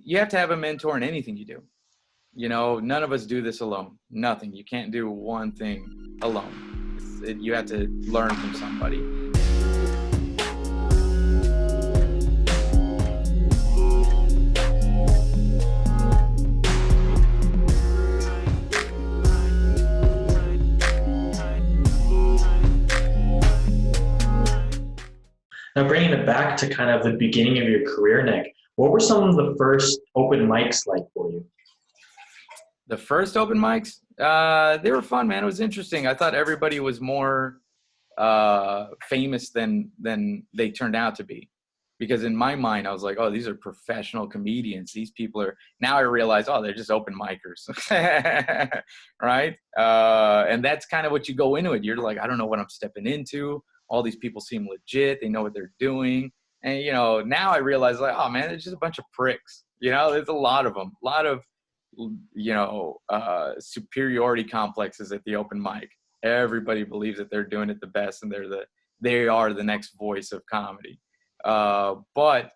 You have to have a mentor in anything you do. You know, none of us do this alone. Nothing. You can't do one thing alone. You have to learn from somebody. Now, bringing it back to kind of the beginning of your career, Nick, what were some of the first open mics like for you? The first open mics, they were fun, man. It was interesting. I thought everybody was more famous than they turned out to be. Because in my mind, I was like, oh, these are professional comedians. These people are, now I realize, oh, they're just open micers, right? And that's kind of what you go into it. You're like, I don't know what I'm stepping into. All these people seem legit. They know what they're doing. And, you know, now I realize, like, oh, man, it's just a bunch of pricks. You know, there's a lot of them. A lot of, you know, superiority complexes at the open mic. Everybody believes that they're doing it the best and they are the next voice of comedy. But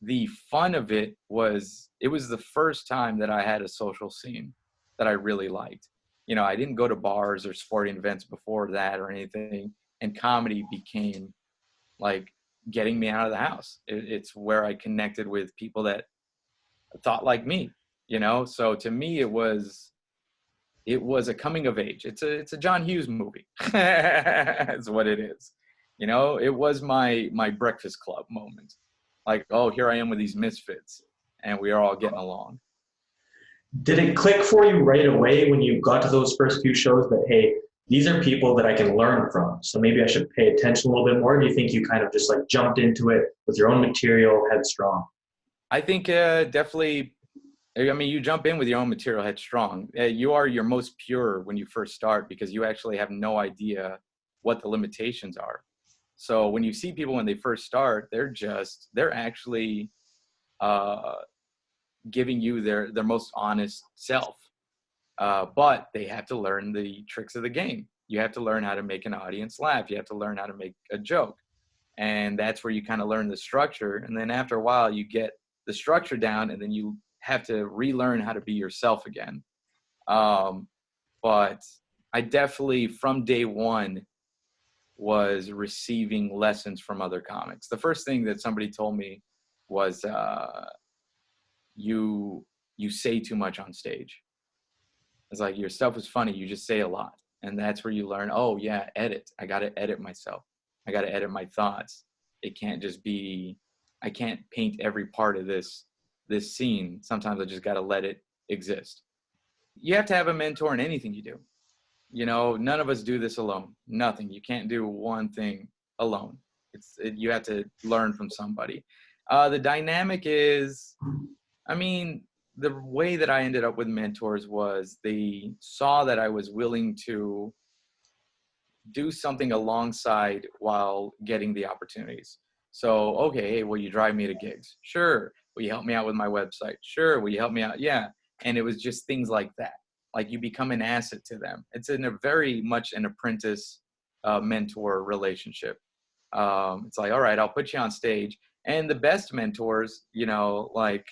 the fun of it was the first time that I had a social scene that I really liked. You know, I didn't go to bars or sporting events before that or anything. And comedy became like getting me out of the house. It's where I connected with people that thought like me, you know? So to me, it was a coming of age. It's a John Hughes movie. That's what it is. You know, it was my Breakfast Club moment. Like, oh, here I am with these misfits and we are all getting along. Did it click for you right away when you got to those first few shows that, hey, these are people that I can learn from, so maybe I should pay attention a little bit more? Or do you think you kind of just like jumped into it with your own material, headstrong? I think definitely, I mean, you jump in with your own material headstrong. You are your most pure when you first start because you actually have no idea what the limitations are. So when you see people when they first start, they're actually giving you their most honest self. But they have to learn the tricks of the game. You have to learn how to make an audience laugh. You have to learn how to make a joke. And that's where you kind of learn the structure. And then after a while, you get the structure down and then you have to relearn how to be yourself again. But I definitely, from day one, was receiving lessons from other comics. The first thing that somebody told me was, you say too much on stage. It's like, your stuff is funny, you just say a lot. And that's where you learn, oh yeah, edit. I got to edit myself. I got to edit my thoughts. It can't just be, I can't paint every part of this scene. Sometimes I just got to let it exist. You have to have a mentor in anything you do. You know, none of us do this alone. Nothing. You can't do one thing alone. You have to learn from somebody. The dynamic is, I mean, the way that I ended up with mentors was they saw that I was willing to do something alongside while getting the opportunities. So, okay, hey, will you drive me to gigs? Sure. Will you help me out with my website? Sure. Will you help me out? Yeah. And it was just things like that. Like, you become an asset to them. It's in a very much an apprentice mentor relationship. It's like, all right, I'll put you on stage. And the best mentors, you know, like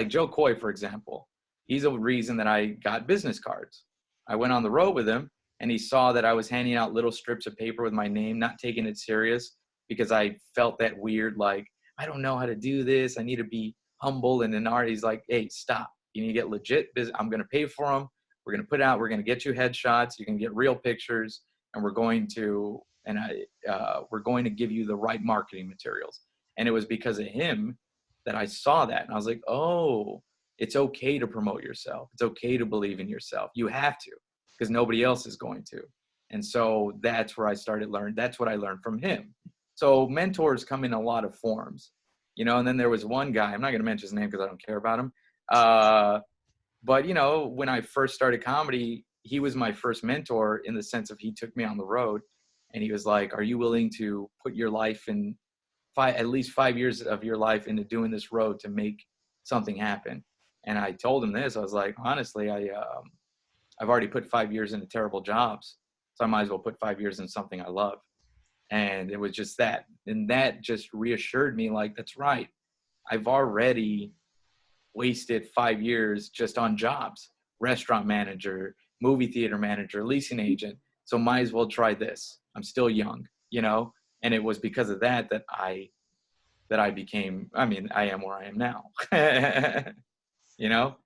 Joe Coy, for example, he's a reason that I got business cards. I went on the road with him and he saw that I was handing out little strips of paper with my name, not taking it serious because I felt that weird, like, I don't know how to do this. I need to be humble and an artist. He's like, hey, stop. You need to get legit business. I'm going to pay for them. We're going to get you headshots. You can get real pictures and we're going to give you the right marketing materials. And it was because of him that I saw that. And I was like, oh, it's okay to promote yourself. It's okay to believe in yourself. You have to, because nobody else is going to. And so that's where I started learning. That's what I learned from him. So mentors come in a lot of forms, you know, and then there was one guy, I'm not going to mention his name because I don't care about him. But, you know, when I first started comedy, he was my first mentor in the sense of he took me on the road and he was like, are you willing to put your life in at least 5 years of your life into doing this road to make something happen? And I told him this. I was like, honestly, I've already put 5 years into terrible jobs, so I might as well put 5 years in something I love. And it was just that. And that just reassured me, like, that's right. I've already wasted 5 years just on jobs, restaurant manager, movie theater manager, leasing agent. So might as well try this. I'm still young, you know? And it was because of that that I became, I mean, I am where I am now, you know?